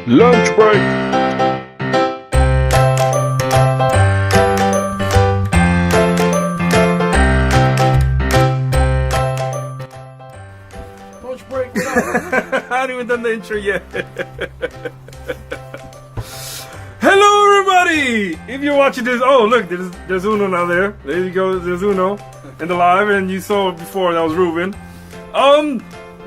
Lunch break. Lunch break. I haven't even done the intro yet. Hello, everybody! If you're watching this, oh look, there's Uno now there. There you go. There's Uno in the live, and you saw it before. That was Ruben.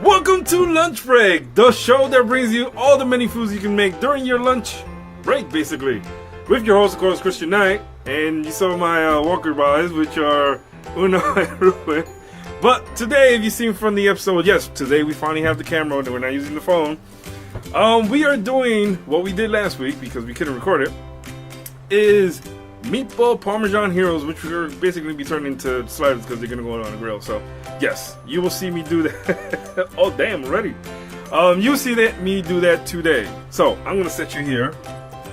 Welcome to Lunch Break, the show that brings you all the many foods you can make during your lunch break, basically. With your host, of course, Cristianknight, and you saw my walker buys, which are Uno and Ruben. But today, if you've seen from the episode, yes, today we finally have the camera, and we're not using the phone. We are doing what we did last week, because we couldn't record it, is Meatball Parmesan Heroes, which we're basically be turning into sliders because they're going to go on the grill. So, yes, you will see me do that. Oh, damn, already. You'll see me do that today. So, I'm going to set you here,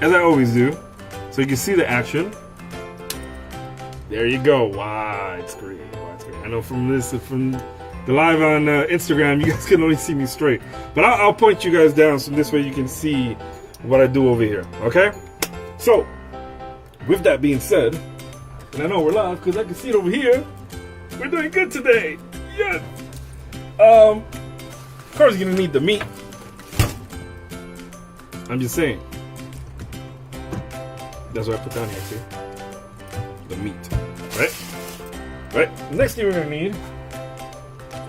as I always do, so you can see the action. There you go. Wow, it's great. Wow, it's great. I know from the live on Instagram, you guys can only see me straight. But I'll point you guys down so this way you can see what I do over here. Okay? So, with that being said, and I know we're live because I can see it over here, we're doing good today. Yes. Of course, you're gonna need the meat. I'm just saying. That's what I put down here too. The meat, right? Right. The next thing we're gonna need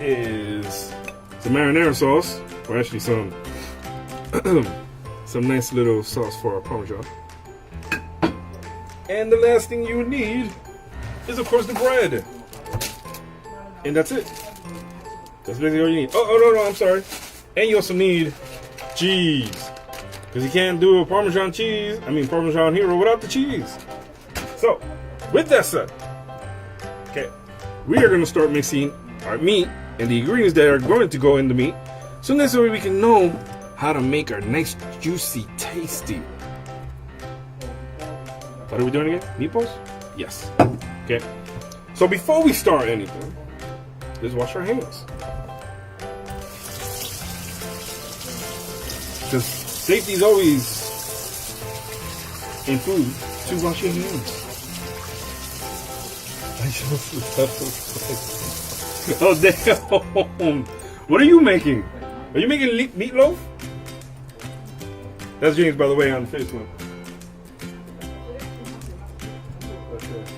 is some marinara sauce, or actually some some nice little sauce for our Parmesan. And the last thing you need is, of course, the bread. And that's it. That's basically all you need. Oh, no, I'm sorry. And you also need cheese. Because you can't do a Parmesan Hero without the cheese. So, with that said, okay, we are going to start mixing our meat and the ingredients that are going to go in the meat. So this way we can know how to make our nice, juicy, tasty. What are we doing again? Meatballs? Yes. Okay. So before we start anything, let's wash our hands. Because safety is always in food to wash your hands. Oh damn! What are you making? Are you making meatloaf? That's James, by the way, on Facebook.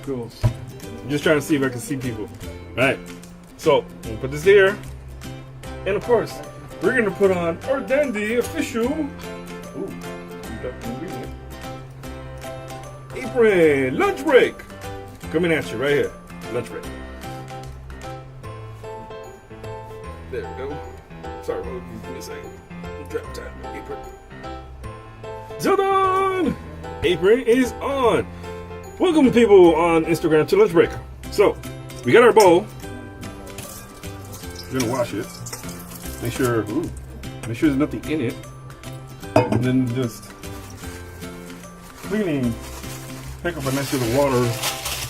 Cool. I'm just trying to see if I can see people. Alright, so I'm gonna put this here. And of course, we're gonna put on our dandy official apron. Lunch break. Coming at you right here. Lunch break. There we go. Sorry, give me a second. Drop time. Apron. So done! Apron is on. Welcome, people on Instagram, to Lunch Break. So, we got our bowl. We're gonna wash it. Make sure there's nothing in it. And then just cleaning, pick up a nice little water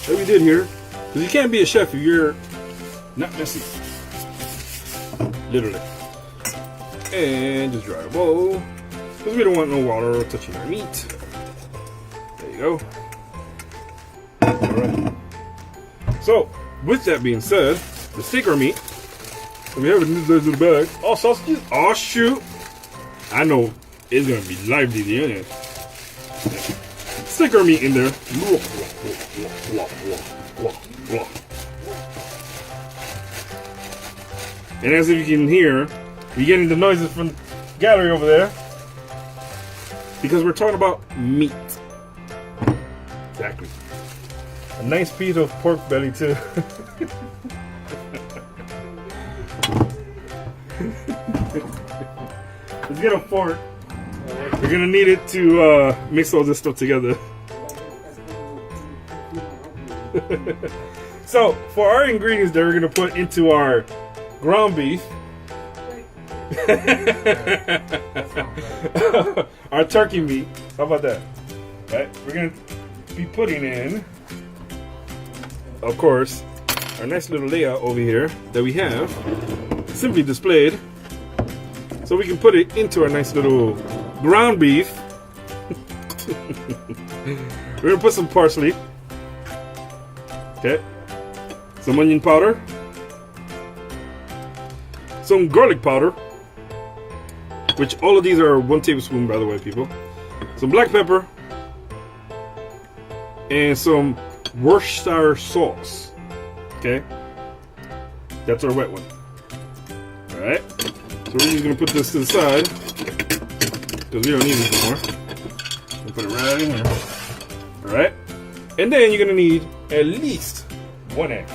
that we did here. Because you can't be a chef if you're not messy. Literally. And just dry our bowl. Because we don't want no water touching our meat. There you go. Alright. So, with that being said, let's take our meat. We have it in this little bag. Oh, sausages. Oh, shoot. I know it's going to be lively, the onion. Stick our meat in there. And as you can hear, you're getting the noises from the gallery over there. Because we're talking about meat. Exactly. A nice piece of pork belly too. Let's get a fork. We're gonna need it to mix all this stuff together. So, for our ingredients that we're gonna put into our ground beef, our turkey meat. How about that? Right? We're gonna be putting in, of course, our nice little layout over here that we have simply displayed so we can put it into our nice little ground beef. We're gonna put some parsley. Okay. Some onion powder. Some garlic powder. Which all of these are 1 tablespoon, by the way, people. Some black pepper. And some Worcestershire sauce. Okay. That's our wet one. Alright. So we're just going to put this to the side. Because we don't need this anymore. We'll put it right in here. Alright. And then you're going to need at least 1 egg.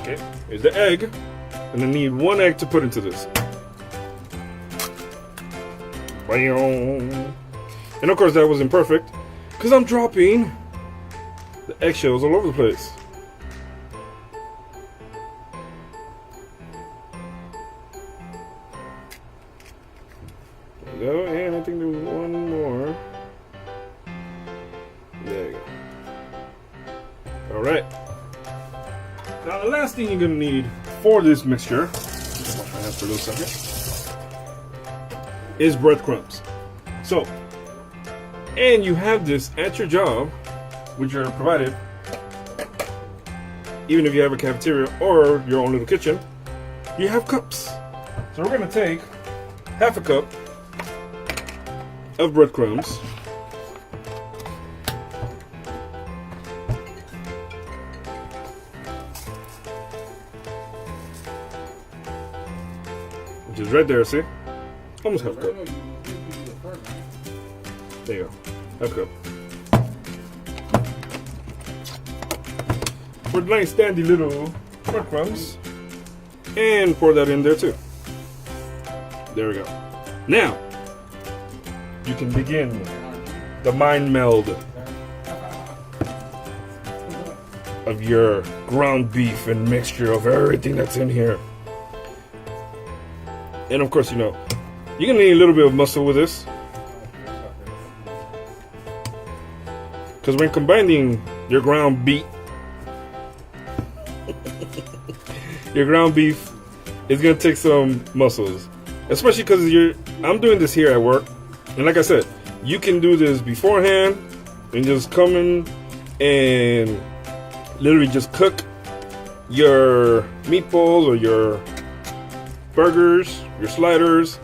Okay. Here's the egg. And I need 1 egg to put into this. And of course that wasn't perfect. Because I'm dropping the eggshells all over the place. There we go, and I think there's 1 more. There you go. Alright. Now the last thing you're going to need for this mixture, wash my hands for a little second, is breadcrumbs. So, and you have this at your job, which are provided, even if you have a cafeteria or your own little kitchen, you have cups. So we're going to take half a cup of breadcrumbs. Which is right there, see? Almost half a cup. There you go. Half a cup. For nice dandy little breadcrumbs. And pour that in there too. There we go. Now, you can begin the mind meld of your ground beef and mixture of everything that's in here. And of course, you know, you're gonna need a little bit of muscle with this. Because when combining your ground beef, your ground beef is gonna take some muscles. Especially because I'm doing this here at work. And like I said, you can do this beforehand and just come in and literally just cook your meatballs or your burgers, your sliders.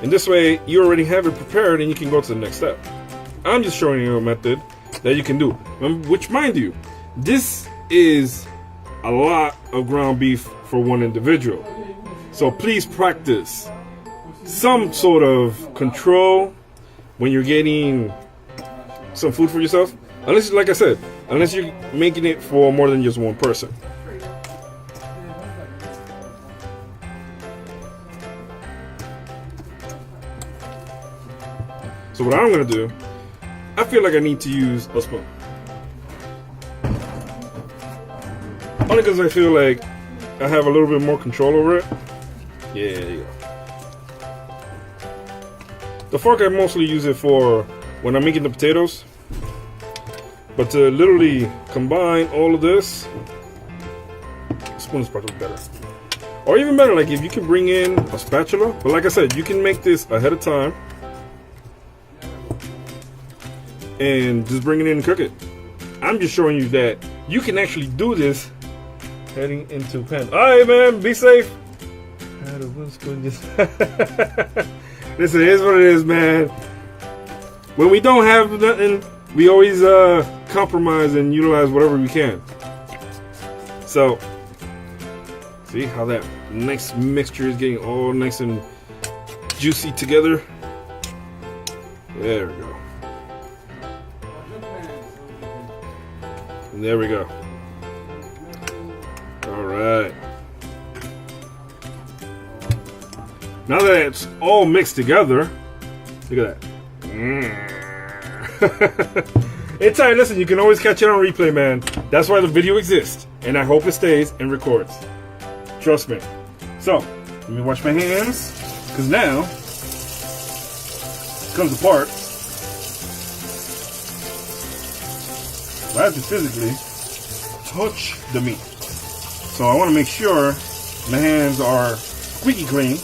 And this way you already have it prepared and you can go to the next step. I'm just showing you a method that you can do. Which, mind you, this is a lot of ground beef for one individual. So please practice some sort of control when you're getting some food for yourself. Unless, like I said, unless you're making it for more than just one person. So what I'm going to do, I feel like I need to use a spoon. Only because I feel like I have a little bit more control over it. Yeah, there you go. The fork I mostly use it for when I'm making the potatoes. But to literally combine all of this, a spoon is probably better. Or even better, like if you can bring in a spatula. But like I said, you can make this ahead of time. And just bring it in and cook it. I'm just showing you that you can actually do this heading into a pan. Alright, man, be safe. Listen, it is what it is, man. When we don't have nothing, we always compromise and utilize whatever we can. So, see how that nice mixture is getting all nice and juicy together? There we go. And there we go. Alright. Now that it's all mixed together, look at that. It's alright, listen, you can always catch it on replay, man. That's why the video exists. And I hope it stays and records. Trust me. So, let me wash my hands. Because now, it comes apart. So I have to physically touch the meat. So I want to make sure my hands are squeaky clean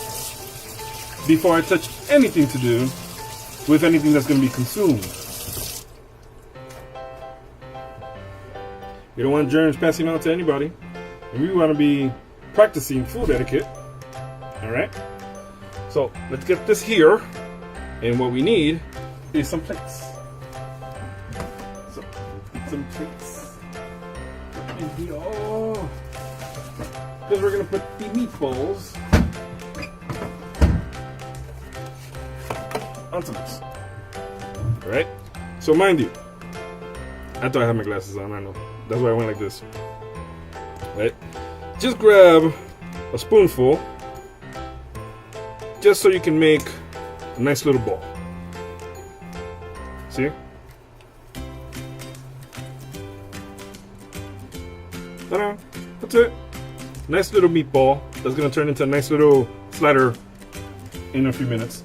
before I touch anything to do with anything that's going to be consumed. We don't want germs passing out to anybody, and we want to be practicing food etiquette. All right, so let's get this here, and what we need is some plates. So some plates in here. Oh, because we're gonna put the meatballs onto this. All right. So mind you, I thought I had my glasses on. I know. That's why I went like this. Right? Just grab a spoonful, just so you can make a nice little ball. See? Ta-da! That's it. Nice little meatball that's gonna turn into a nice little slider in a few minutes.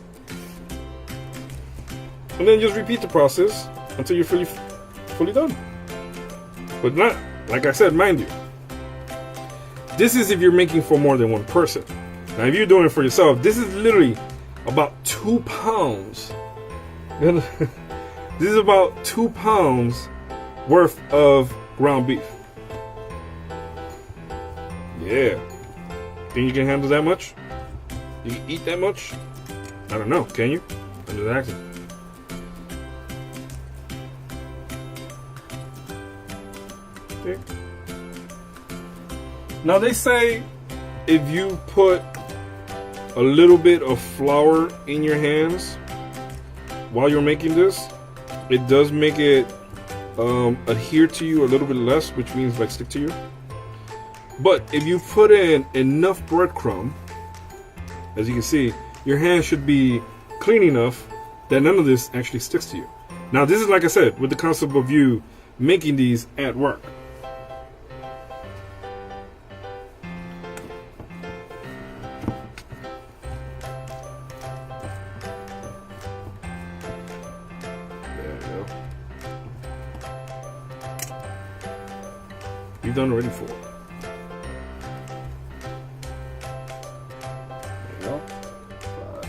And then just repeat the process until you're fully done. But not, like I said, mind you, this is if you're making for more than one person. Now, if you're doing it for yourself, this is literally about 2 pounds. This is about 2 pounds worth of ground beef. Yeah. Think you can handle that much? You can eat that much? I don't know. Can you? I'm just asking. Okay. Now they say if you put a little bit of flour in your hands while you're making this, it does make it adhere to you a little bit less, which means like stick to you. But if you put in enough breadcrumb, as you can see, your hands should be clean enough that none of this actually sticks to you. Now this is, like I said, with the concept of you making these at work. You've done already 4. There you go. 5.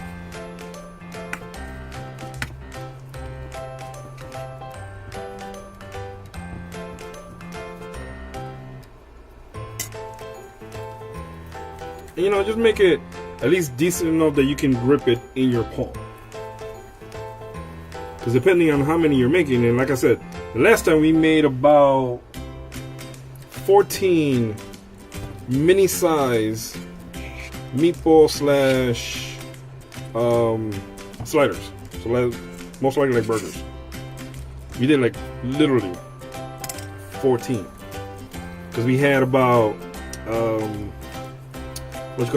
And, you know, just make it at least decent enough that you can grip it in your palm. Because depending on how many you're making, and like I said, the last time we made about 14 mini size meatball slash sliders. So most likely like burgers. We did like literally 14. Because we had about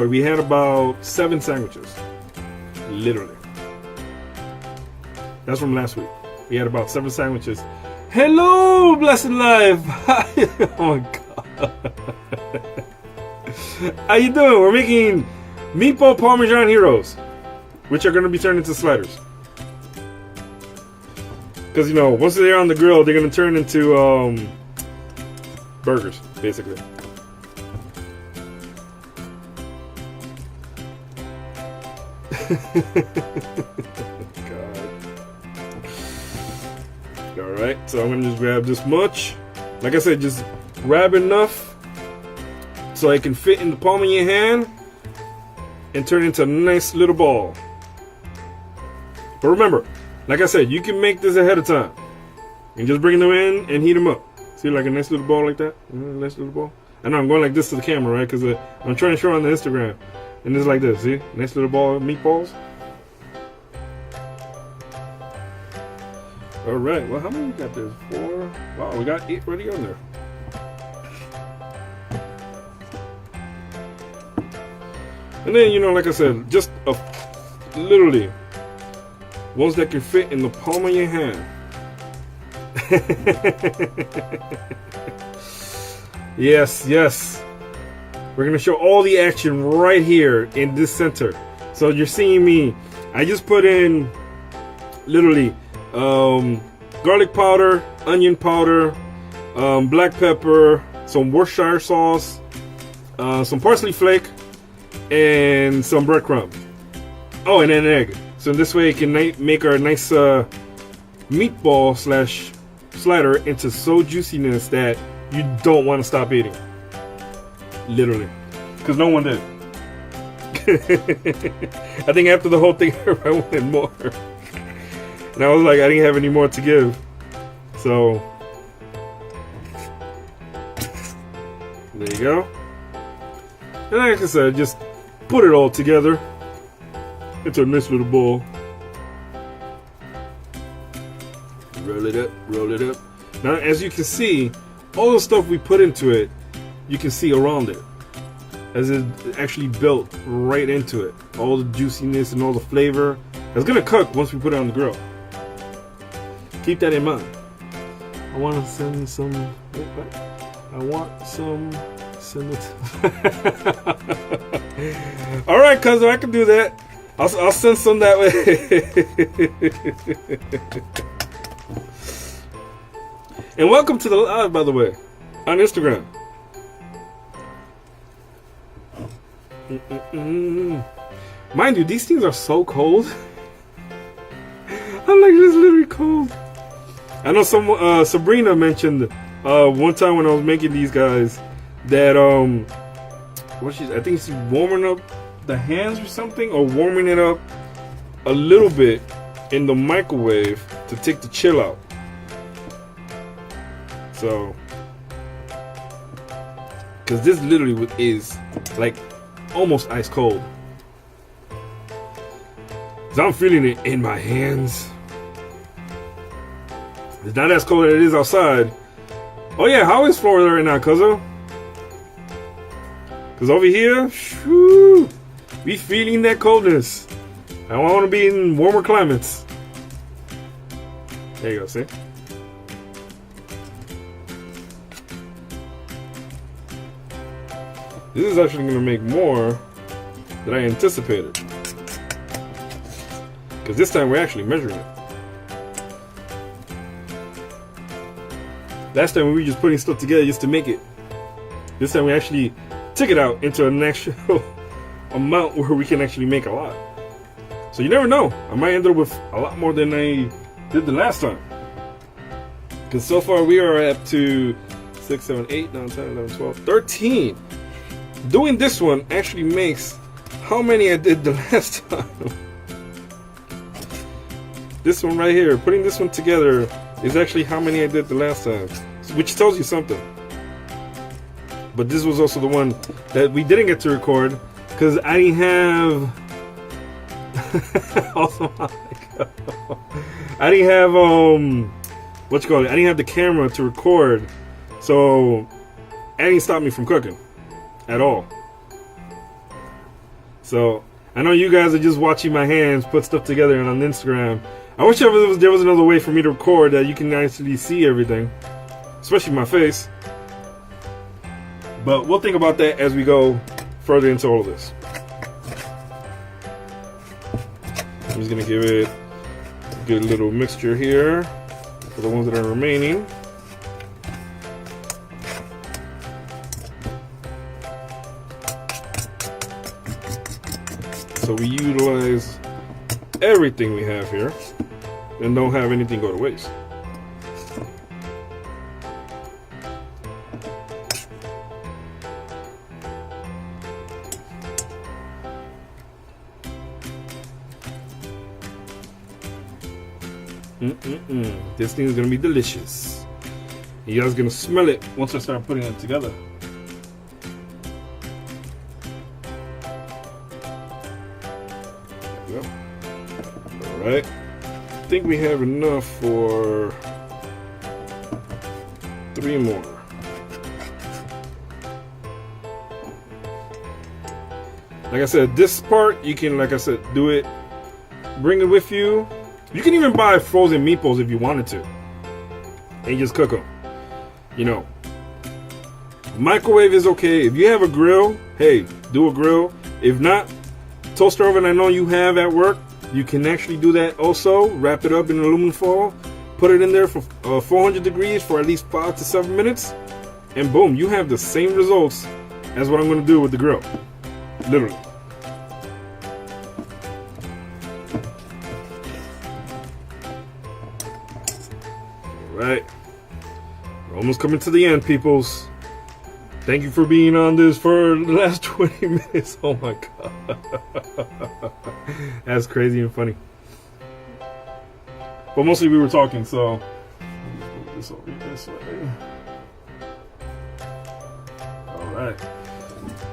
we had about 7 sandwiches. Literally. That's from last week. We had about 7 sandwiches. Hello, blessed life. Oh my god. How you doing? We're making Meatball Parmesan Heroes, which are going to be turned into sliders. Because, you know, once they're on the grill, they're going to turn into burgers, basically. Alright, so I'm going to just grab this much. Like I said, just grab enough so it can fit in the palm of your hand and turn into a nice little ball. But remember, like I said, you can make this ahead of time and just bring them in and heat them up. See, like a nice little ball like that? Nice little ball. I know I'm going like this to the camera, right? Because I'm trying to show on the Instagram. And it's like this, see? Nice little ball of meatballs. Alright, well, how many we got there? 4. Wow, we got 8 already on there. And then, you know, like I said, just literally ones that can fit in the palm of your hand. Yes, yes. We're going to show all the action right here in this center. So you're seeing me. I just put in literally garlic powder, onion powder, black pepper, some Worcestershire sauce, some parsley flake, and some breadcrumb. Oh, and an egg. So this way it can make our nice meatball slash slider into so juiciness that you don't want to stop eating. Literally. Because no one did. I think after the whole thing, I wanted more. And I was like, I didn't have any more to give. So, there you go. And like I said, just put it all together into a nice little bowl. Roll it up, roll it up. Now, as you can see, all the stuff we put into it, you can see around it. As it actually built right into it. All the juiciness and all the flavor. It's gonna cook once we put it on the grill. Keep that in mind. I want to send some. I want some. Send it. All right, cousin, I can do that. I'll send some that way. And welcome to the live, by the way, on Instagram. Mind you, these things are so cold. I'm like, this is literally cold. I know Sabrina mentioned one time when I was making these guys that I think she's warming up the hands or something, or warming it up a little bit in the microwave to take the chill out. So, because this literally is like almost ice cold. So I'm feeling it in my hands. It's not as cold as it is outside. Oh yeah, how is Florida right now, cuzzo? Because over here, whew, we feeling that coldness. I want to be in warmer climates. There you go, see? This is actually going to make more than I anticipated. Because this time we're actually measuring it. Last time we were just putting stuff together just to make it. This time we actually took it out into an actual amount where we can actually make a lot. So you never know. I might end up with a lot more than I did the last time. Because so far we are up to 6, 7, 8, 9, 10, 11, 12, 13. Doing this one actually makes how many I did the last time. This one right here, putting this one together is actually how many I did the last time. Which tells you something. But this was also the one that we didn't get to record because I didn't have also I didn't have what you call it? I didn't have the camera to record, so that didn't stop me from cooking at all. So I know you guys are just watching my hands put stuff together on Instagram. I wish there was another way for me to record that you can actually see everything, especially my face. But we'll think about that as we go further into all of this. I'm just gonna give it a good little mixture here for the ones that are remaining. So we utilize everything we have here and don't have anything go to waste. This thing is gonna be delicious. You guys are gonna smell it once I start putting it together. There we go. All right. I think we have enough for 3 more. Like I said, this part you can, like I said, do it. Bring it with you. You can even buy frozen meatballs if you wanted to, and just cook them. You know, microwave is okay. If you have a grill, hey, do a grill. If not, toaster oven I know you have at work, you can actually do that also. Wrap it up in aluminum foil, put it in there for 400 degrees for at least 5 to 7 minutes, and boom, you have the same results That's what I'm gonna do with the grill. Literally. Alright. We're almost coming to the end, peoples. Thank you for being on this for the last 20 minutes. Oh my god. That's crazy and funny. But mostly we were talking, so move this over this way. Alright.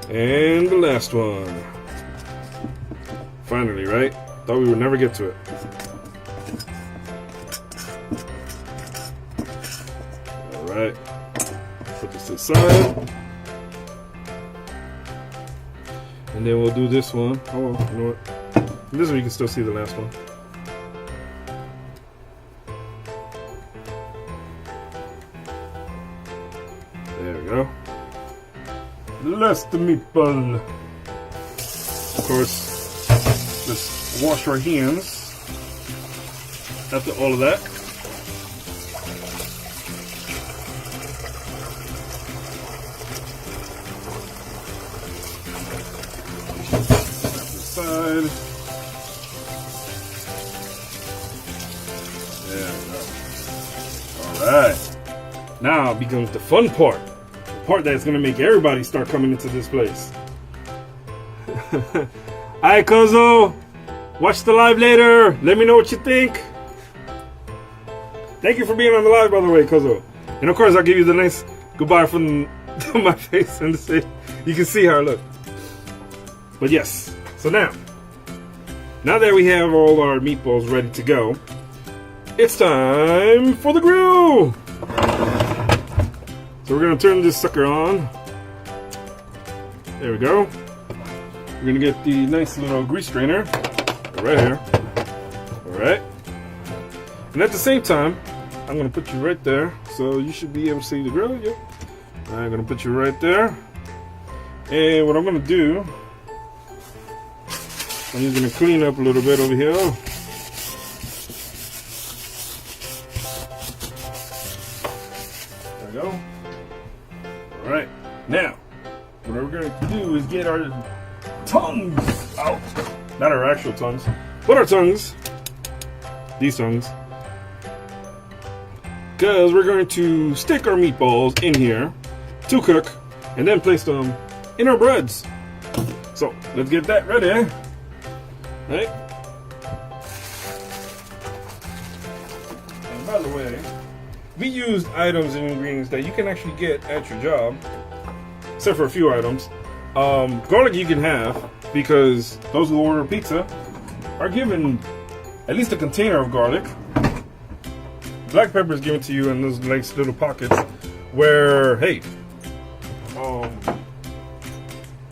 And the last one. Finally, right? Thought we would never get to it. Alright. Put this to the side. And then we'll do this one. Oh, well, you know what? This one you can still see the last one. There we go. Last meatball. Of course, let's wash our hands after all of that. Side. There we go. Alright. Now becomes the fun part. The part that's gonna make everybody start coming into this place. Alright, Kozo. Watch the live later. Let me know what you think. Thank you for being on the live, by the way, Kozo. And of course I'll give you the nice goodbye from my face and say you can see how I look. But yes. So now that we have all our meatballs ready to go, it's time for the grill. So we're gonna turn this sucker on. There we go. We're gonna get the nice little grease strainer right here. All right. And at the same time, I'm gonna put you right there, so you should be able to see the grill. Yep. I'm gonna put you right there. And what I'm gonna do, I'm just going to clean up a little bit over here. There we go. Alright, now, what we're going to do is get our tongues out. Not our actual tongues, but our tongues. These tongues. Because we're going to stick our meatballs in here to cook and then place them in our breads. So, let's get that ready. Right? And by the way, we used items and ingredients that you can actually get at your job, except for a few items. Garlic you can have, because those who order pizza are given at least a container of garlic. Black pepper is given to you in those nice little pockets where, hey,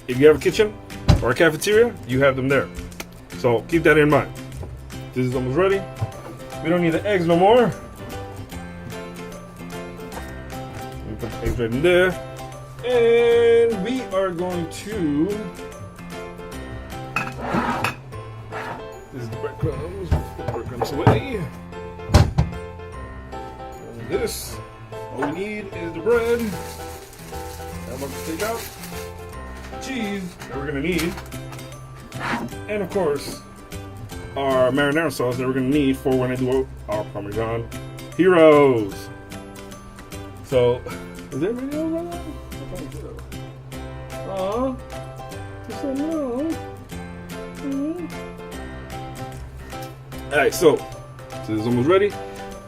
if you have a kitchen or a cafeteria, you have them there. So keep that in mind. This is almost ready. We don't need the eggs no more. We put the eggs right in there. And we are going to... This is the breadcrumbs. Put the breadcrumbs away. And this, all we need is the bread. I'm about to take out cheese that we're going to need. And of course, our marinara sauce that we're going to need for when I do our Parmesan Heroes. So, is that video right now? Aww. You said no. Alright, so this is almost ready.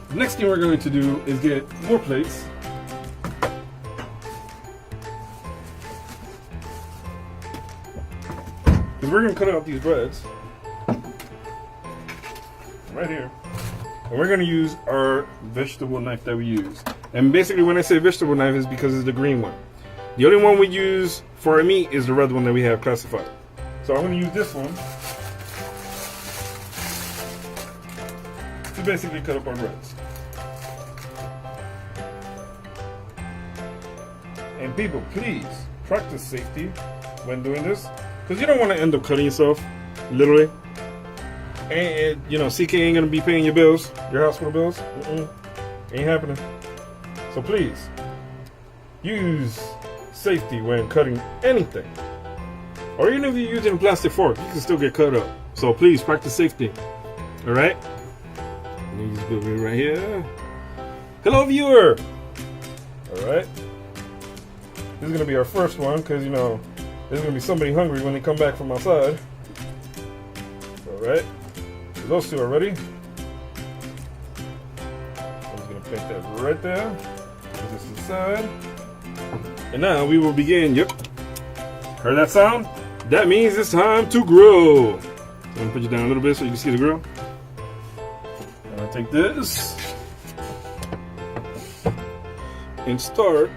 The next thing we're going to do is get more plates. We're going to cut out these breads right here, and we're going to use our vegetable knife that we use. And basically when I say vegetable knife is because it's the green one. The only one we use for our meat is the red one that we have classified. So I'm going to use this one to basically cut up our breads. And people, please practice safety when doing this. Because you don't want to end up cutting yourself, literally. And you know, CK ain't going to be paying your bills, your hospital bills. Ain't happening. So please, use safety when cutting anything. Or even if you're using a plastic fork, you can still get cut up. So please practice safety. Alright? Use this baby right here. Hello, viewer! Alright? This is going to be our first one because, you know, there's going to be somebody hungry when they come back from outside. Alright? So those two are ready. I'm just going to paint that right there. Put this inside. And now we will begin. Yep. Heard that sound? That means it's time to grill. I'm going to put you down a little bit so you can see the grill. I'm going to take this and start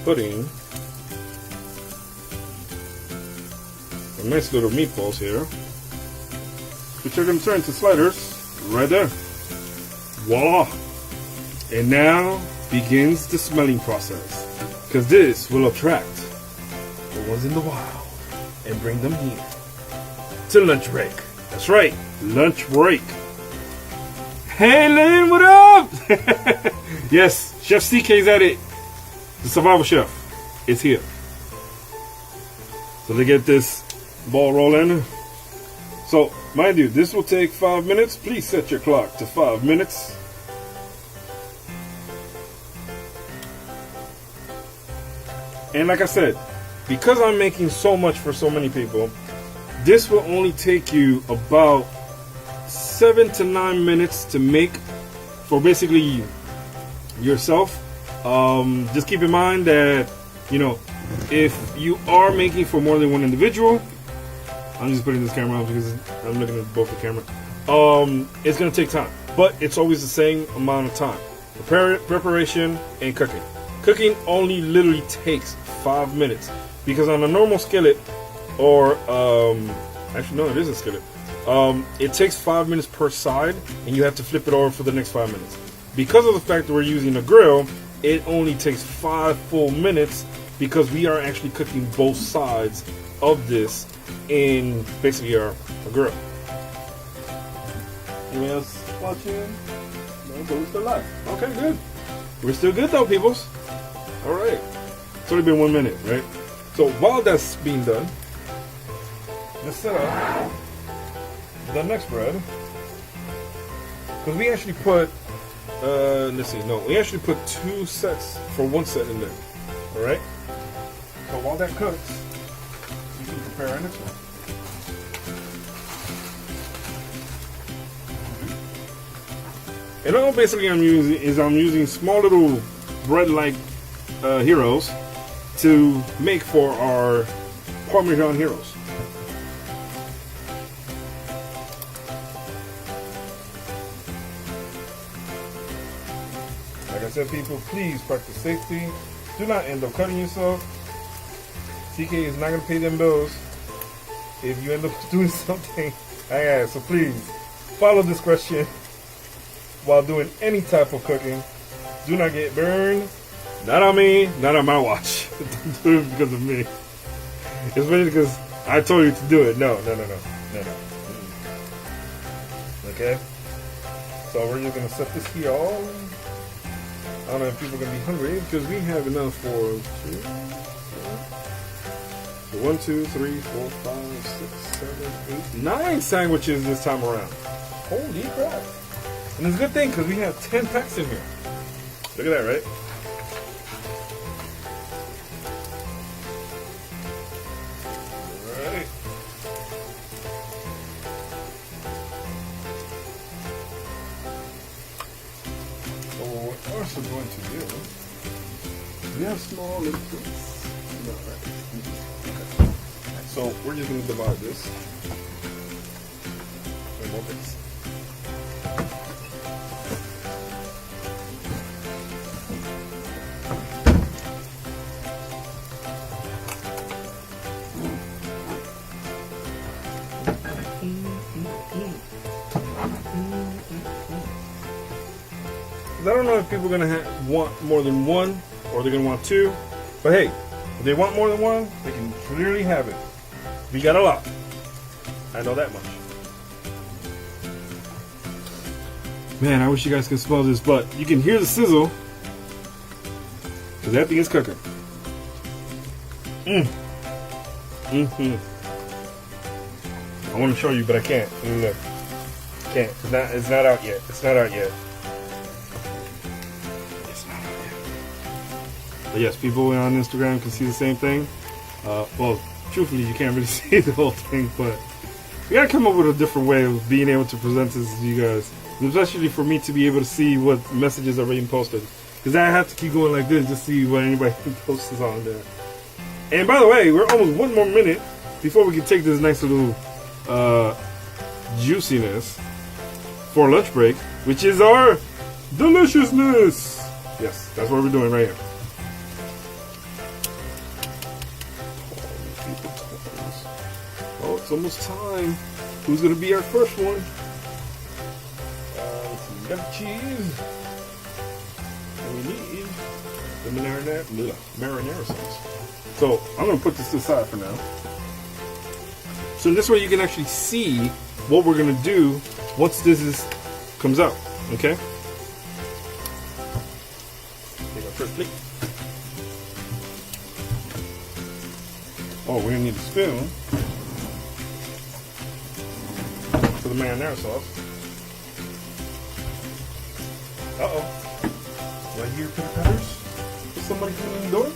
putting a nice little meatballs here, which are going to turn into sliders right there. Voila! And now begins the smelling process, because this will attract the ones in the wild and bring them here to lunch break. That's right, lunch break. Hey Lynn, what up? Yes, Chef CK's at it. The survival chef is here. So they get this ball rolling. So, mind you, this will take 5 minutes. Please set your clock to 5 minutes. And like I said, because I'm making so much for so many people, this will only take you about 7 to 9 minutes to make for basically yourself. Just keep in mind that, you know, if you are making for more than one individual, I'm just putting this camera on because I'm looking at both the camera. It's going to take time, but it's always the same amount of time. Preparation and cooking. Cooking only literally takes 5 minutes because on a normal skillet, or actually no, it is a skillet. It takes 5 minutes per side, and you have to flip it over for the next 5 minutes. Because of the fact that we're using a grill, it only takes 5 full minutes because we are actually cooking both sides of this in basically our grill. Anyone else watching? No, but we're still live. Okay, good. We're still good though, peoples. All right. It's only been 1 minute, right? So while that's being done, let's set up the next bread. Because we actually put, let's see, no, we actually put 2 sets for 1 set in there. All right. So while that cooks, you can prepare our next one. And all basically I'm using small little bread-like heroes to make for our Parmesan heroes. Like I said, people, please practice safety. Do not end up cutting yourself. CK is not going to pay them bills if you end up doing something. So please follow discretion while doing any type of cooking. Do not get burned. Not on me, not on my watch. Don't do it because of me. Especially because I told you to do it. No. Okay? So we're just going to set this here all. I don't know if people are going to be hungry because we have enough for 1, 2, 3, 4, 5, 6, 7, 8, 9 sandwiches this time around. Holy crap. And it's a good thing because we have 10 packs in here. Look at that, right? Alright. So what we're also going to do, we have small little bits. Okay. So we're just going to divide this. And more bits. I don't know if people are going to want more than one or they're going to want 2. But hey, if they want more than one, they can clearly have it. We got a lot. I know that much. Man, I wish you guys could smell this, but you can hear the sizzle. Because that thing is cooking. I want to show you, but I can't. Look. Can't. It's not out yet. It's not out yet. It's not out yet. But yes, people on Instagram can see the same thing. Well, truthfully, you can't really see the whole thing, but we gotta come up with a different way of being able to present this to you guys. Especially for me to be able to see what messages are being posted. Because I have to keep going like this to see what anybody posts on there. And by the way, we're almost 1 more minute before we can take this nice little juiciness for lunch break, which is our deliciousness. Yes, that's what we're doing right here. Oh, it's almost time. Who's gonna be our first one? Some duck cheese. And we need the marinara sauce. So I'm gonna put this to the side for now. So this way you can actually see what we're gonna do once this comes out. Okay. Take our first plate. Oh, we're gonna need a spoon for the marinara sauce. Uh-oh. Do I hear peppers? Is somebody coming in the door?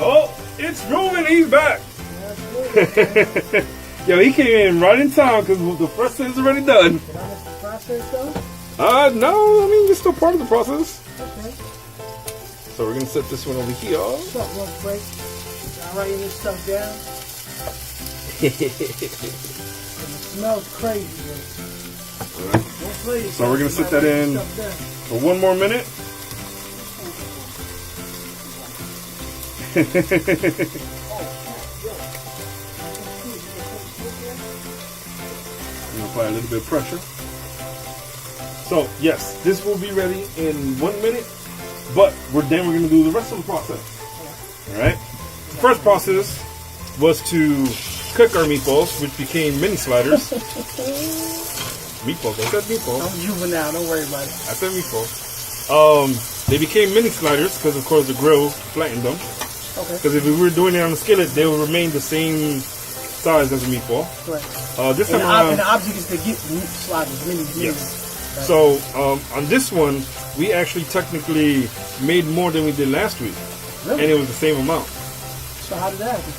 Oh, it's Ruben. He's back. Yo, he came in right in time because the first thing's already done. Did I miss the process though? No, I mean, it's still part of the process. Okay. So we're going to set this one over here. What's up, lunch break? I'm writing this stuff down. It smells crazy. Alright. So we're going to set that in for 1 more minute. I'm going to apply a little bit of pressure. So yes, this will be ready in 1 minute, but then we're going to do the rest of the process. Alright? The first process was to cook our meatballs, which became mini sliders. Meatballs, I said meatballs. I'm juvenile, don't worry about it. I said meatballs. They became mini sliders because of course the grill flattened them. Okay. Because if we were doing it on the skillet, they would remain the same size as a meatball. Right. This time and the object is to get meat sliders, mini. Yes. Right. So on this one, we actually technically made more than we did last week, Really? and it was the same amount. So how did that happen?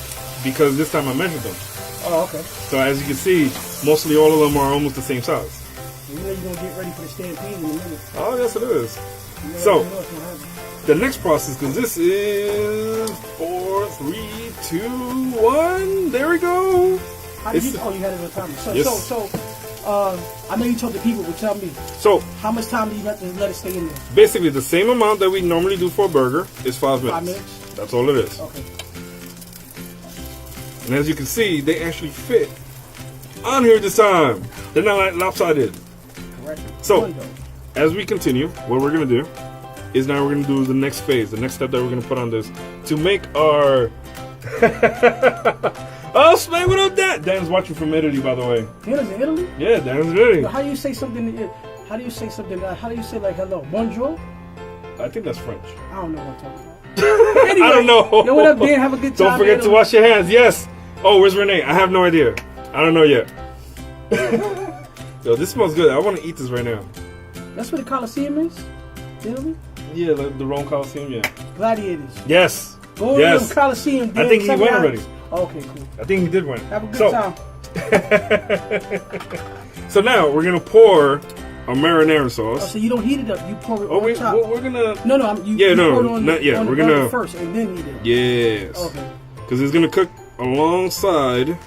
Because this time I measured them. Oh, okay. So as you can see, mostly all of them are almost the same size. You know you're gonna get ready for the stampede in a minute. Oh yes, it is. You know So what's gonna happen. the next process, because this is 4, 3, 2, 1. There we go. How did you had it on time. So, Yes. I know you told the people, but tell me, So how much time do you have to let it stay in there? basically the same amount that we normally do for a burger is 5 minutes. 5 minutes? That's all it is. Okay. And as you can see, they actually fit on here this time. They're not like lopsided. Correct. So, Good, as we continue, what we're going to do is now we're going to do the next phase, the next step that we're going to put on this to make our... Oh, Slay, what up, Dan? Dan's watching from Italy, by the way. Dan's in Italy? Yeah, Dan's in Italy. How do you say something? How do you say like hello? Bonjour? I think that's French. I don't know what I'm talking about. Anyway, I don't know. You know what up, Dan? Have a good time. Don't forget to wash your hands. Yes. Oh, where's Renee? I have no idea. I don't know yet. Yo, this smells good. I want to eat this right now. That's where the Coliseum is? Italy? Yeah, the Rome Coliseum, yeah. Gladiators. Yes. Go Yes. to the Coliseum, Dan. I think he went already. Okay, cool. I think he did win. Have a good time. So now we're gonna pour our marinara sauce. Oh, so you don't heat it up. You pour it Oh, on top. we're gonna. No, you pour it on not yet. on We're the gonna burger first and then eat it. Yes. Okay. Because it's gonna cook alongside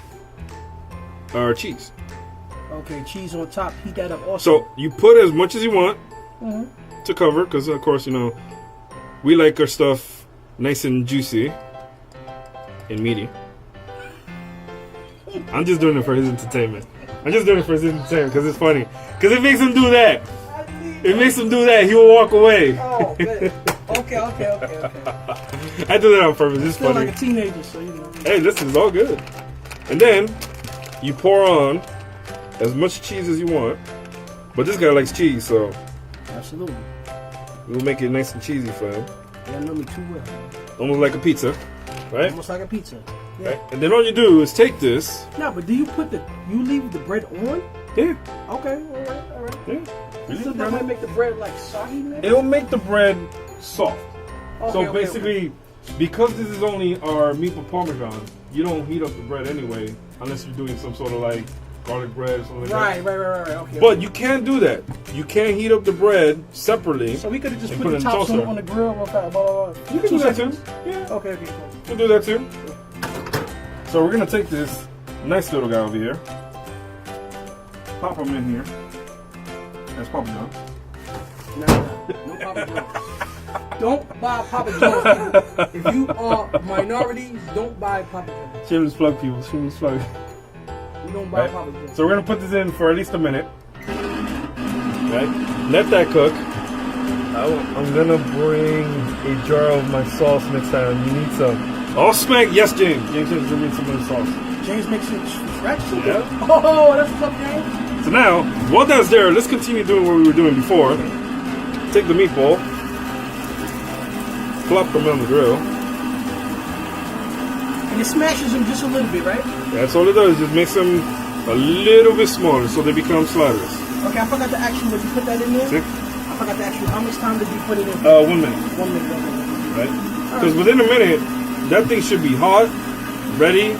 our cheese. Okay, cheese on top. Heat that up also. So you put as much as you want Mm-hmm. to cover, because of course we like our stuff nice and juicy and meaty. I'm just doing it for his entertainment. Because it's funny. Because it makes him do that. It makes him do that. He will walk away. Oh, good. Okay. I do that on purpose. It's Still funny. like a teenager, so you know. Hey, listen, it's all good. And then you pour on as much cheese as you want. But this guy likes cheese, so Absolutely. we'll make it nice and cheesy for him. You know me too well. Almost like a pizza, right? Almost like a pizza. Yeah. Right? And then all you do is take this. No, but do you leave the bread on? Yeah. Okay, all right. Yeah. So that might make the bread like soggy, maybe? It'll make the bread soft. Okay, So okay, basically, because this is only our meatball parmesan, you don't heat up the bread anyway, unless you're doing some sort of like garlic bread or something like that. Right. Okay. But you can't do that. You can't heat up the bread separately. So we could have just and put the it in the tops toaster. on the grill real fast. Blah, blah, blah. You can do that too. Yeah. Okay, cool. You can do that too. So we're gonna take this nice little guy over here, pop him in here. That's Papa John. No Papa John's. Don't buy Papa John's, people. If you are minorities, don't buy Papa John's. Shameless plug, people. Shameless plug. You don't buy Right. Papa John's. So we're gonna put this in for at least a minute. Right? Let that cook. I'm gonna bring a jar of my sauce next time. You need some. Oh, smack! Yes, James. James says to bring some of the sauce. James makes it fresh. Yeah. Oh, that's what's up, James. So now, while that's there, let's continue doing what we were doing before. Take the meatball, plop them on the grill. And it smashes them just a little bit, right? That's all it does. Just makes them a little bit smaller so they become sliders. Okay, I forgot to ask you, would you put that in there? See? I forgot to ask you, how much time did you put it in? 1 minute. 1 minute. Right? Because within a minute, that thing should be hot, ready,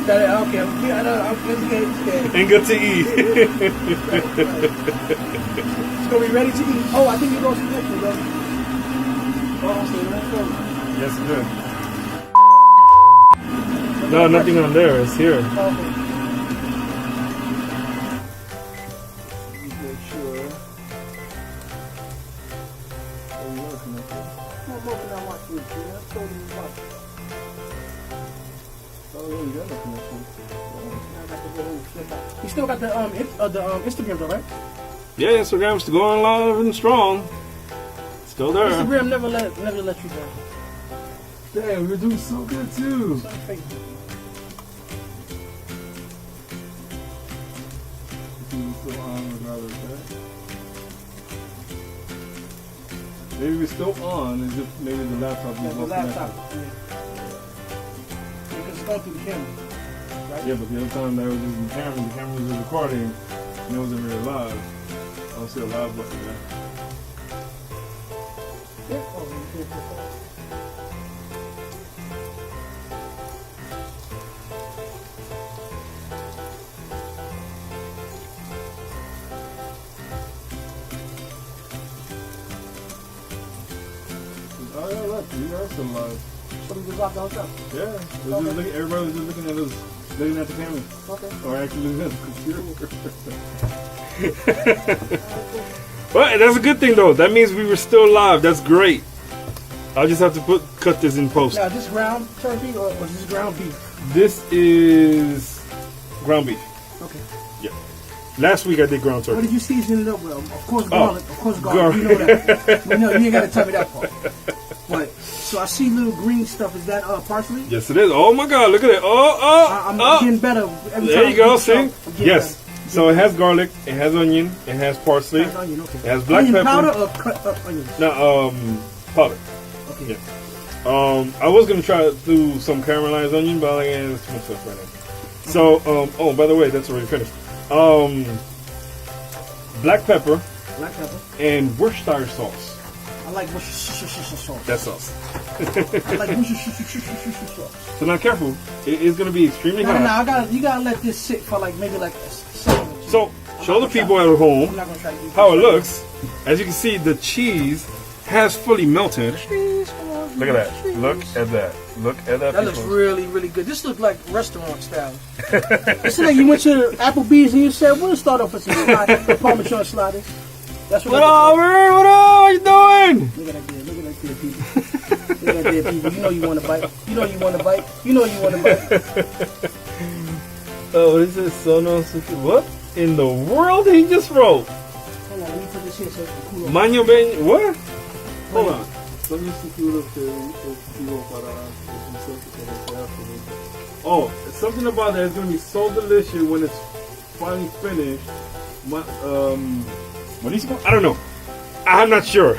Okay. and good to eat. It's gonna be ready to eat. Oh, I think you're going to next one, bro. Yes, good. No, nothing on there. It's here. Okay. Make sure. I'm opening that watch with you. I told you watch. Oh, yeah, you got that connection. You still got the Instagram though, right? Yeah, Instagram's going live and strong. Still there. Instagram never let you down. Damn, we're doing so good too. So Facebook. Maybe we're still on. It's just maybe the laptop. Yeah, the laptop. Yeah. Because it's going through the camera. Right? Yeah, but the other time that was just the camera was just recording, and it wasn't really live. I don't see a live button there. Yeah. Oh, you can't put that. Oh yeah, look, we are still live. Somebody just locked the hotel. Yeah, everybody was just looking at us, looking at the camera. Okay. Or actually looking at the computer. Well, that's a good thing though. That means we were still live. That's great. I'll just have to cut this in post. Now, this ground turkey or is this ground beef? This is ground beef. Okay. Yeah. Last week I did ground turkey. What did you season it up with? Of course, garlic. Of course, garlic. Garlic. You know that. We know you ain't got to tell me that part. But so I see little green stuff. Is that parsley? Yes, it is. Oh my God! Look at it. I'm getting better. Every There time you go. I do the See? show, I'm getting Yes. better. So it has garlic. It has onion. It has parsley. It has onion, okay. It has black onion pepper. powder or cut up onions? No, powder. Okay. Yeah. I was gonna try to do some caramelized onion, but I'm like, that's too much stuff right now. So, oh, by the way, that's already finished. Black pepper Black pepper. and Worcestershire sauce. I like Worcestershire sauce. That sauce. I like Worcestershire sauce. So now, careful. It is gonna be extremely No, hot. you gotta let this sit for like maybe like a second. So, show the people at I'm home not gonna try to do how it looks. As you can see, the cheese has fully melted. Look at that. Look at that. Look at that. That looks really, really good. This looks like restaurant style. It's like you went to Applebee's and you said, we'll start off with some Parmesan sliders. That's What up, man? What up? What you doing? Look at that there. Look at that there, people. Look at that there, people. You know you want to bite. You know you want to bite. You know you want to bite. Oh, what is this? What in the world he just wrote? Hold on, let me put this here so it can cool off. Maño Ben. What? Hold on. Oh, something about that is gonna be so delicious when it's finally finished. What is it called? I don't know. I'm not sure.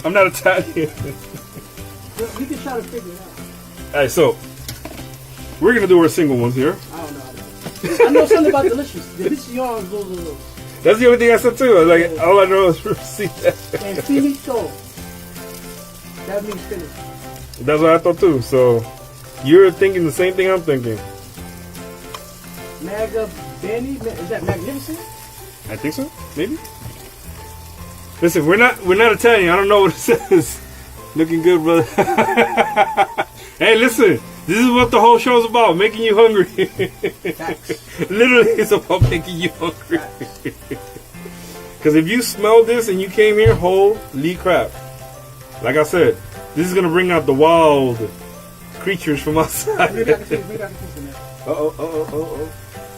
I'm not Italian. You can try to figure it out. Alright, so we're gonna do our single ones here. I don't know. I know something about delicious. Delicious goes. That's the only thing I said too. Like all I know is see that. And finito. That means finished. That's what I thought too. So you're thinking the same thing I'm thinking. Benny? Is that magnificent? I think so. Maybe. Listen, we're not Italian. I don't know what it says. Looking good, brother. Hey, listen. This is what the whole show is about, making you hungry. Literally, it's about making you hungry. Because if you smell this and you came here, holy crap. Like I said, this is going to bring out the wild creatures from outside. Maybe I can taste it now. Uh-oh.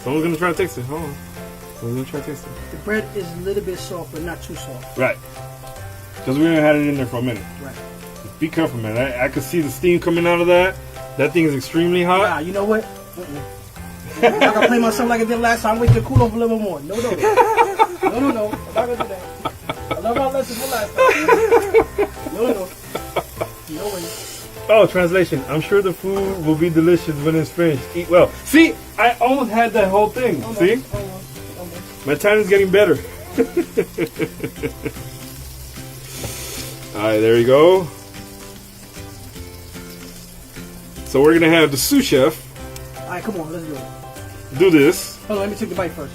Someone's going to try to taste it. Hold on. Someone's going to try to taste it. The bread is a little bit soft, but not too soft. Right. Because we haven't had it in there for a minute. Right. Be careful, man. I can see the steam coming out of that. That thing is extremely hot. Nah, you know what? I'm not gonna play myself like I did last time. Wait till it cool off a little more. No. I'm not gonna do that. I love our lessons from last time. No way. Oh, translation. I'm sure the food will be delicious when it's finished. Eat well. See, I almost had that whole thing. See? My time is getting better. Alright, there you go. So we're gonna have the sous chef. Alright, come on, let's do it. Do this. Hold on, let me take the bite first.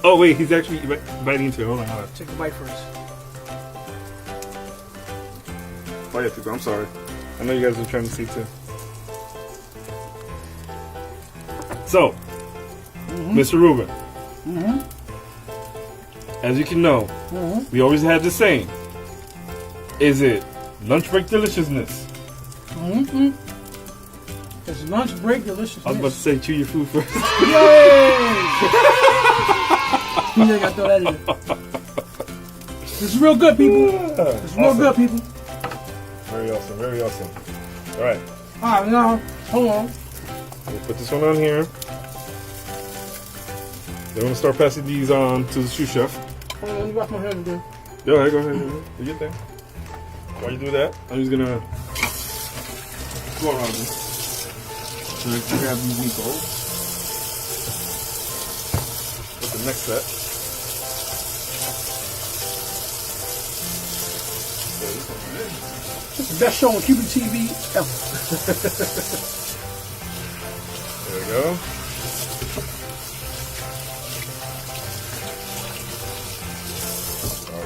Oh wait, he's actually biting into it. Hold on. Take the bite first. Oh yeah, people. I'm sorry. I know you guys are trying to see too. So, Mr. Ruben, as you can know, we always have the saying. Is it lunch break deliciousness? It's lunch break deliciousness. I was about to say, chew your food first. Yay! You ain't got to throw that in. This is real good, people. This is real good, people. Very awesome, very awesome. Alright. Alright, now, hold on. We'll put this one on here. Then we're going to start passing these on to the sous chef. Hold on, let me wash my hands again. Go ahead. Do your thing. While you do that, I'm just going to go around this. So I can grab these meatballs. What's the next set? This is the best show on qptv ever. There we go.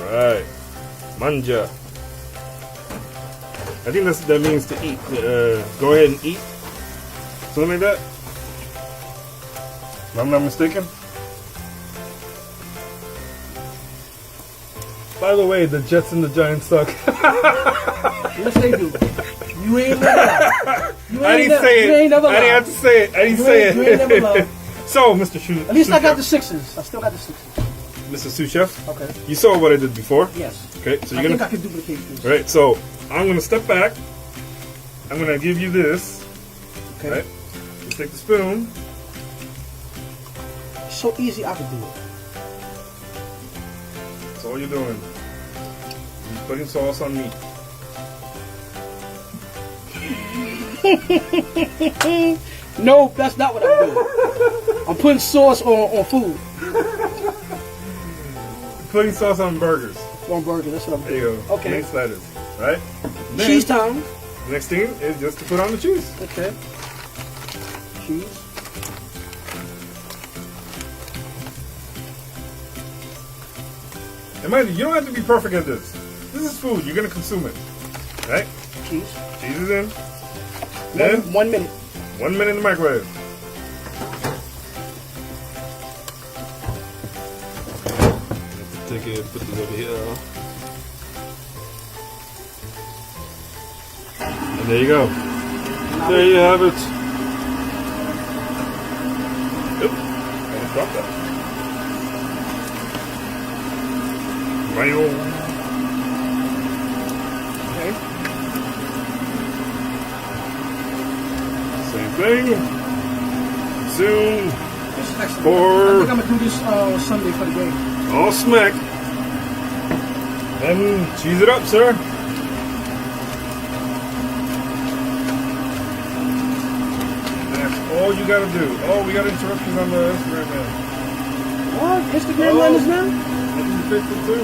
Alright. Manja. I think that means to eat. Go ahead and eat. Something like that? If I'm not mistaken. By the way, the Jets and the Giants suck. Yes, they do. You ain't never loved. I didn't say it. You ain't never I didn't have to say it. I didn't say it. You ain't never loved. So, Mr. Shu. At least I got the sixes. I still got the sixes. Mr. Sous Chef. Okay. You saw what I did before. Yes. Okay. So I you're think gonna. I can duplicate this. Right. So I'm gonna step back. I'm gonna give you this. Okay. Right. You take the spoon. It's so easy, I can do it. That's all you're doing. You're putting sauce on meat. No, that's not what I'm doing. I'm putting sauce on food. Putting sauce on burgers. On burger, that's what I'm There doing. you go. Okay. Make sliders. Right. Then, Cheese time. the next thing is just to put on the cheese. Okay. Cheese. And mind you, you don't have to be perfect at this. This is food. You're gonna consume it. Right. Cheese. Cheese is in. Then 1 minute. 1 minute in the microwave. Take it, put this over here. And there you go. There you have it. Oop, I almost dropped that. Mayo. Okay. Same thing. soon. This is excellent. For- I think I'm gonna do this Sunday for the game. All smack. And cheese it up, sir. That's all you gotta do. Oh, we got interruptions on the Instagram now. What? Instagram line is now? I can fix it too.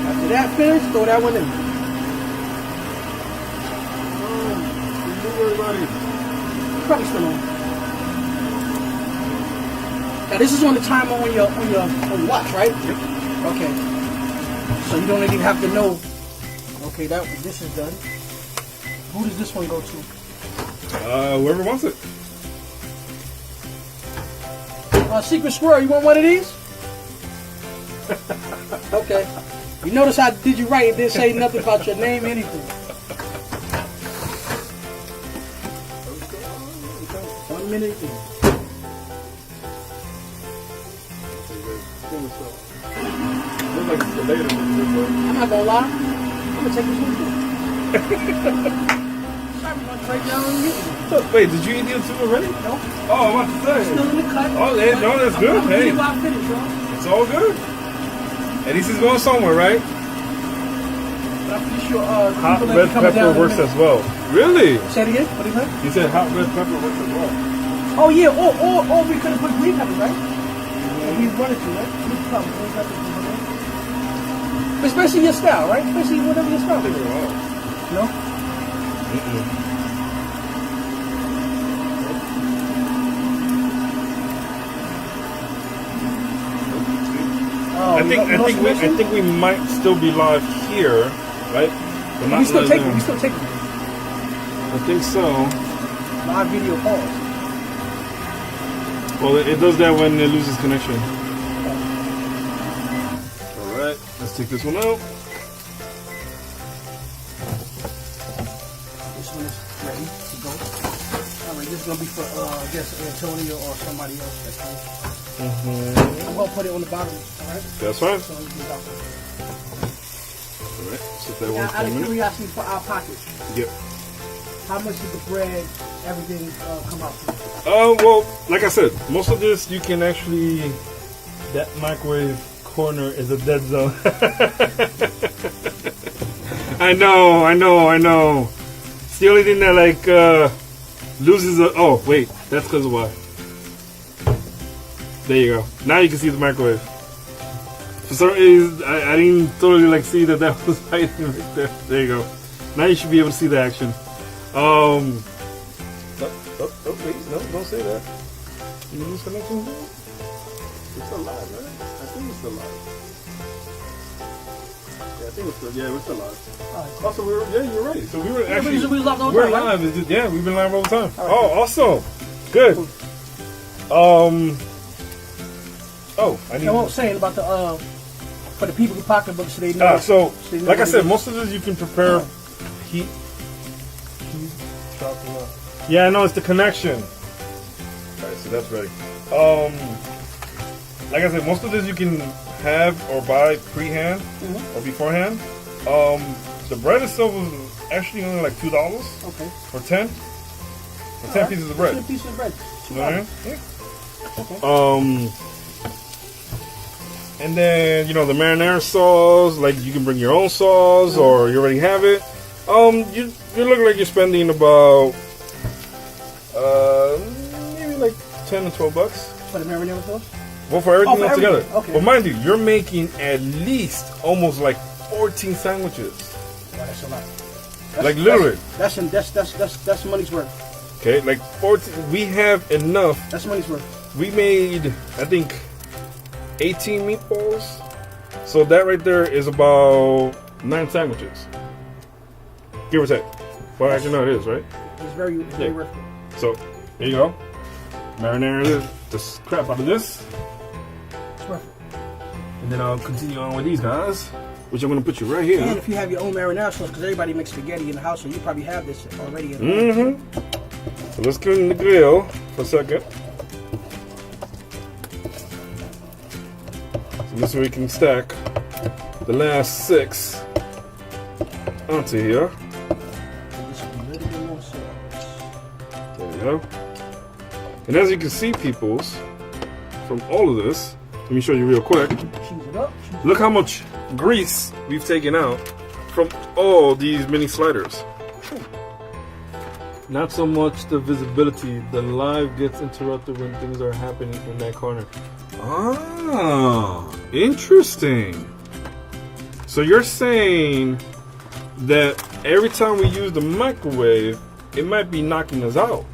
After that finish, throw that one in. Everybody. Probably still on. Now this is on the timer on your watch, right? Yep. Okay. So you don't even have to know. Okay, this is done. Who does this one go to? Whoever wants it. Secret Squirrel, you want one of these? Okay. You notice I did you right. It didn't say nothing about your name, anything. 1 minute. I'm not gonna lie. I'm gonna take this one too. Right down on you. So, wait, did you eat the other two already? No. Oh, I'm about to say. Still in the cut. Oh, yeah, no, that's good. I'm Hey, I finish, y'all. it's all good. At least it's going somewhere, right? But I'm pretty sure Hot people red that coming pepper down works as well. Really? Say it again. What do you say? He said hot red pepper works as well. Oh yeah. Or we could have put green pepper, right? And we wanted to, right? Green pepper. Especially your style, right? Especially whatever your style is. No? I think we might still be live here, right? But not We still live taking. there. We still taking. I think so. Live video pause. Well, it does that when it loses connection. All right, let's take this one out. This one is ready to go. All right, this is gonna be for I guess Antonio or somebody else. That's fine. I'm gonna put it on the bottom. All right. That's fine. So you can go. All right, set that Now, one out for a of minute. curiosity for our pocket, Yep. how much did the bread, everything come out to? Well, like I said, most of this you can actually. That microwave corner is a dead zone. I know. It's the only thing that loses a. Oh wait, that's because of why. There you go. Now you can see the microwave. For some reason, I didn't totally see that was hiding right there. There you go. Now you should be able to see the action. Oh, wait, no, don't say that. You lose connection here? It's still live, right? I think it's still live. Yeah, I think it's still, we're still live. Also, you're right. So we were actually, we was live the whole we're time, right? live. It's just, yeah, we've been live all the time. All right. Oh, awesome. Good. Oh, I need. I was saying about the for the people who pocketbooks, so they know. So, they know like I what it said, is. most of this you can prepare heat. Yeah, I know it's the connection. Alright, so that's ready. Like I said, most of this you can have or buy pre-hand or beforehand. The bread itself was actually only like $2 Okay. for 10. For 10 pieces of bread. 10 pieces of bread. You know what I mean? Okay. And then the marinara sauce, like you can bring your own sauce or you already have it. You look like you're spending about maybe like $10 to $12 For the marinara sauce? Well, for everything for else together. everything. Okay. But mind you, you're making at least almost like 14 sandwiches. Wow, that's a lot. Like literally. That's money's worth. Okay, like 14. We have enough. That's money's worth. We made, I think, 18 meatballs. So that right there is about 9 sandwiches. Give or take. Well, actually, no, it is, right? It's very worth it. So, there you go. Marinara the crap out of this. It's worth it. And then I'll continue on with these guys, which I'm going to put you right here. And if you have your own marinara sauce, because everybody makes spaghetti in the house, so you probably have this already. So let's get in the grill for a second. So this way we can stack the last 6 onto here. Just a little bit more sauce. go. And as you can see, peoples, from all of this, let me show you real quick. Cheese it up. Look how much grease we've taken out from all these mini sliders. Not so much the visibility. The live gets interrupted when things are happening in that corner. Ah, interesting. So you're saying that every time we use the microwave, it might be knocking us out.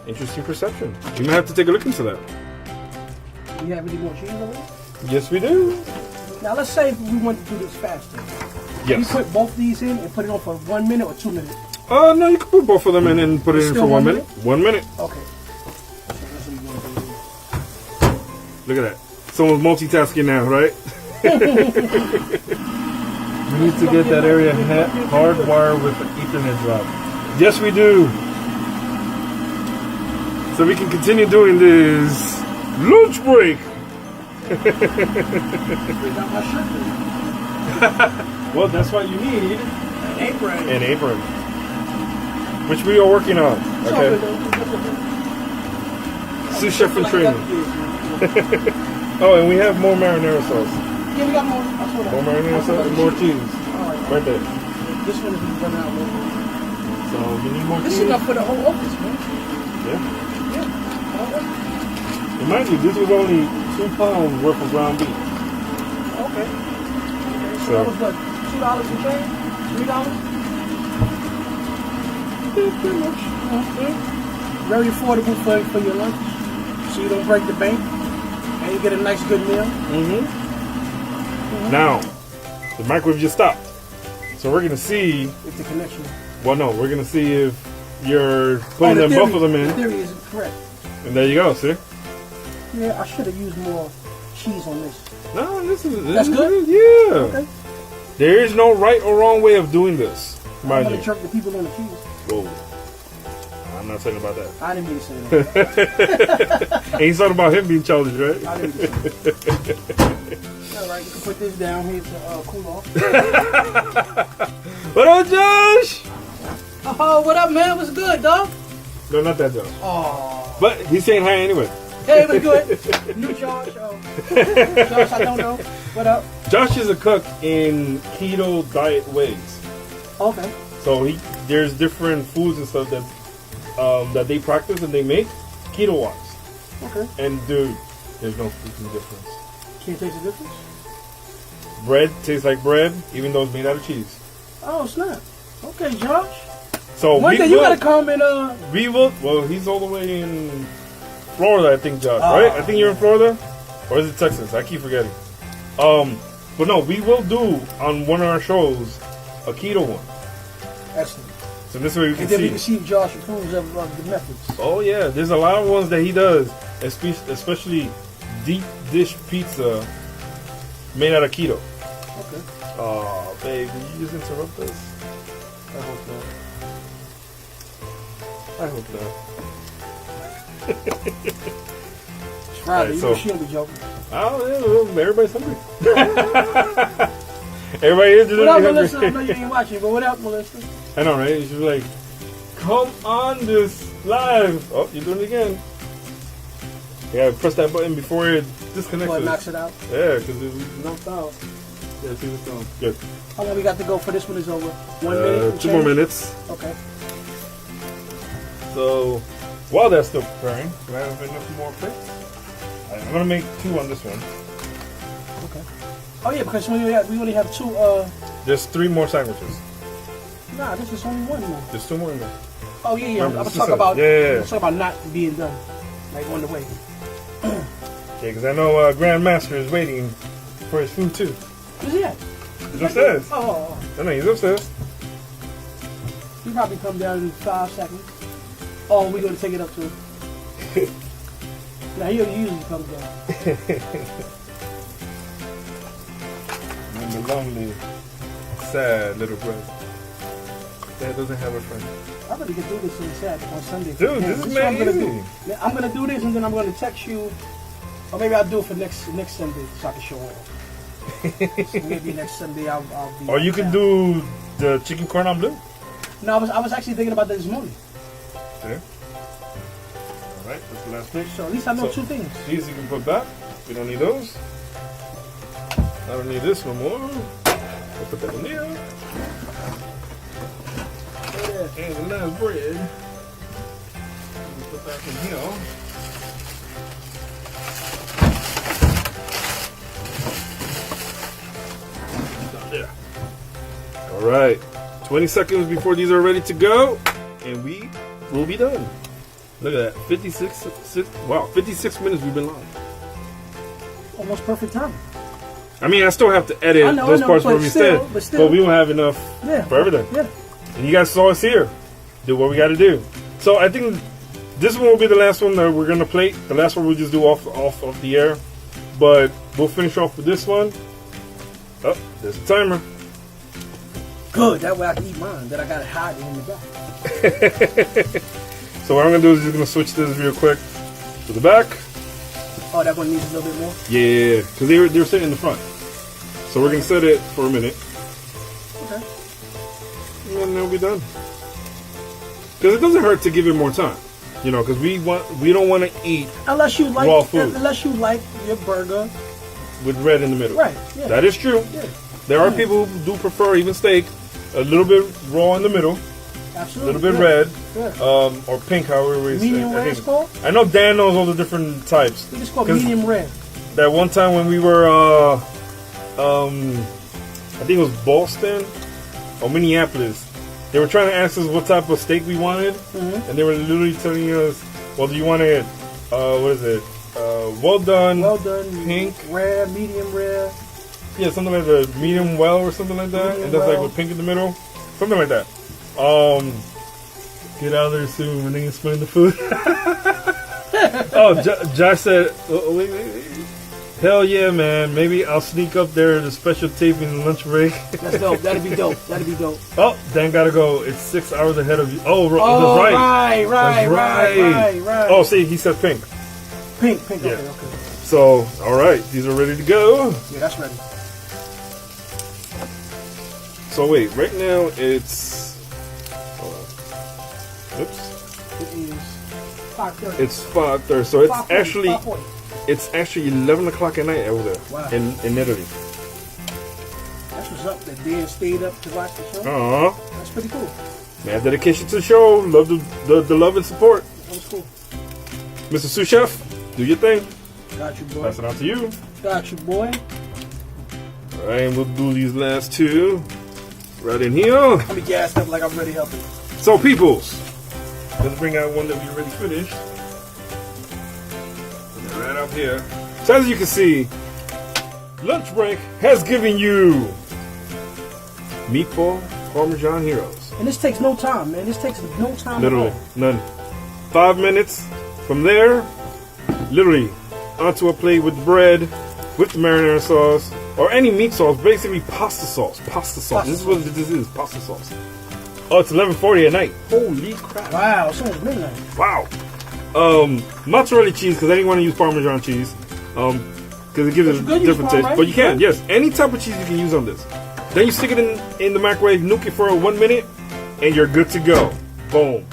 Interesting perception. We might have to take a look into that. Do you have any more cheese on it? Yes, we do. Now let's say we want to do this faster. Yes. You put both these in and put it on for 1 minute or 2 minutes? No, you can put both of them in and put it in for 1 minute. 1 minute. Okay. Look at that. Someone's multitasking now, right? We need to get that area hardwired with an Ethernet drop. Yes, we do. So we can continue doing this lunch break. Well, that's what you need. An apron. An apron. Which we are working on. Okay. Sous chef in training. Oh, and we have more marinara sauce. Yeah, we got more. More marinara sauce and more cheese. Right there. This one is running out. So you need more cheese. This is enough for the whole office, man. Yeah. Yeah. Remind you, this was only 2 pounds worth of ground beef. Okay. So that was what? $2 and change? $3? Pretty much. Okay. Very affordable for your lunch, so you don't break the bank, and you get a nice good meal. Now, the microwave just stopped, so we're gonna see If the connection. Well, no, we're gonna see if you're putting both of them in. The theory is correct. And there you go, see? Yeah, I should have used more cheese on this. No, this is good? Yeah. Okay. There is no right or wrong way of doing this. I'm Mind gonna you. jerk the people on the cheese. Whoa. I'm not saying about that. I didn't mean to say that. And he's talking about him being challenged, right? I didn't mean to say that. All right, you can put this down here to cool off. What up, Josh? Oh, what up, man? What's good, dog? No, not that Josh. Oh. But he's saying hi anyway. Hey, it was good. New Josh. Josh, I don't know. What up? Josh is a cook in keto diet ways. Okay. So there's different foods and stuff that they practice and they make keto wise. Okay. And dude, there's no freaking difference. Can't taste the difference? Bread tastes like bread, even though it's made out of cheese. Oh, snap. Okay, Josh. So One day you gotta come and we will. Well, he's all the way in Florida, I think, Josh. Right? I think you're in Florida, or is it Texas? I keep forgetting. But no, we will do on one of our shows a keto one. excellent. So this way we can And then see. we can see if Josh approves of the methods. Oh yeah, there's a lot of ones that he does, especially deep dish pizza made out of keto. Okay. Oh, babe, did you just interrupt us? I hope not. I hope not. It's Friday. Alright, so- She don't be joking. Oh, yeah, everybody's hungry. Everybody is What up, hungry. Melissa? I know you ain't watching, but what up, Melissa? I know, right? You should be like, come on this live. Oh, you're doing it again. Yeah, press that button before it disconnects. Before it us. knocks it out. Yeah, because it was knocked out. Yeah, see what's going on. Good. How long we got to go for this one is over? 1 minute? and 2 more change? minutes. Okay. So, while that's still preparing, do I have enough more plates? I'm going to make 2 on this one. Okay. Oh, yeah, because we only have 2, There's 3 more sandwiches. nah, this is only 1 now. There's 2 more in there. Oh, yeah, yeah. Remember, I was this is talking a- about, yeah. I was talking about not being done. Like on the way. Yeah, because I know Grandmaster is waiting for his food too. Where's he at? He's upstairs. Oh. I know, he's upstairs. He'll probably come down in 5 seconds. Oh, we're going to take it up to him. Now, he usually comes down. And the lonely, sad little brother that doesn't have a friend. I'm going to get through this on Saturday, on Sunday. Dude, this is what made I'm gonna easy. do. I'm going to do this and then I'm going to text you. Or maybe I'll do it for next Sunday so I can show off. So maybe next Sunday I'll be. Or you can do the chicken corn on bleu. No, I was actually thinking about that this morning. Okay. All right, that's the last thing. So at least I know two things. These you can put back. We don't need those. I don't need this no more. I'll put that in there. And the last bread. We'll put that in here. Down there. All right. 20 seconds before these are ready to go, and we will be done. Look at that. 56 minutes we've been live. Almost perfect time. I mean, I still have to edit those parts where we said, but we don't have enough for everything. Yeah. And you guys saw us here. Do what we got to do. So I think this one will be the last one that we're going to plate. The last one we'll just do off the air. But we'll finish off with this one. Oh, there's a timer. Good. That way I can eat mine. Then I got it hiding in the back. So what I'm going to do is just going to switch this real quick to the back. Oh, that one needs a little bit more? Yeah, because they were sitting in the front. So we're going to set it for a minute. Okay. And then they'll be done. Because it doesn't hurt to give it more time. You know, because we don't want to eat unless you like raw food. Unless you like your burger with red in the middle. Right. Yeah. That is true. Yeah. There are people who do prefer even steak a little bit raw in the middle. Absolutely. A little bit red. Yeah. Or pink, however we say. Medium red is called? I know Dan knows all the different types. It's called medium red. That one time when we were I think it was Boston or Minneapolis. They were trying to ask us what type of steak we wanted, and they were literally telling us, well, do you want it, what is it, well done, pink, rare, medium rare. Yeah, something like the medium well or something like that, and that's like with pink in the middle, something like that. Get out of there soon when they explain the food. Oh, Josh said, wait. Hell yeah, man. Maybe I'll sneak up there to special taping lunch break. That's dope. That'd be dope. Oh, Dan gotta go. It's 6 hours ahead of you. Oh, that's right. Oh, see, he said pink. Pink. Yeah. Okay. So, all right. These are ready to go. Yeah, that's ready. So, wait. Right now, it's... Hold on. Oops. It is 5:30. It's 5:30. So, it's 5:40, actually... 5:40. It's actually 11 o'clock at night over there. Wow. In Italy. That's what's up. That Dan stayed up to watch the show. That's pretty cool. Man, dedication to the show. Love the love and support. That was cool. Mr. Sous Chef, do your thing. Got you, boy. Pass it on to you. Got you, boy. All right, and we'll do these last two right in here. I'll be gassed up like I'm ready helping. So, peoples, let's bring out one that we already finished. Right up here. So as you can see, lunch break has given you Meatball Parmesan Heroes. And this takes no time, man. This takes no time Literally, at all. none. 5 minutes. From there, literally, onto a plate with bread, with the marinara sauce, or any meat sauce, basically pasta sauce. This is what this is, pasta sauce. Oh, it's 11:40 at night. Holy crap. Wow, it's almost midnight. Wow. Mozzarella cheese, because I didn't want to use Parmesan cheese, because it gives it a different taste. Right? But you can, yes, any type of cheese you can use on this. Then you stick it in the microwave, nuke it for 1 minute, and you're good to go. Boom.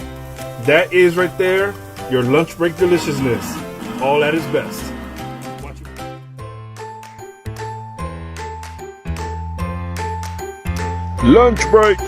That is right there your lunch break deliciousness. All at its best. Watch it. Lunch break.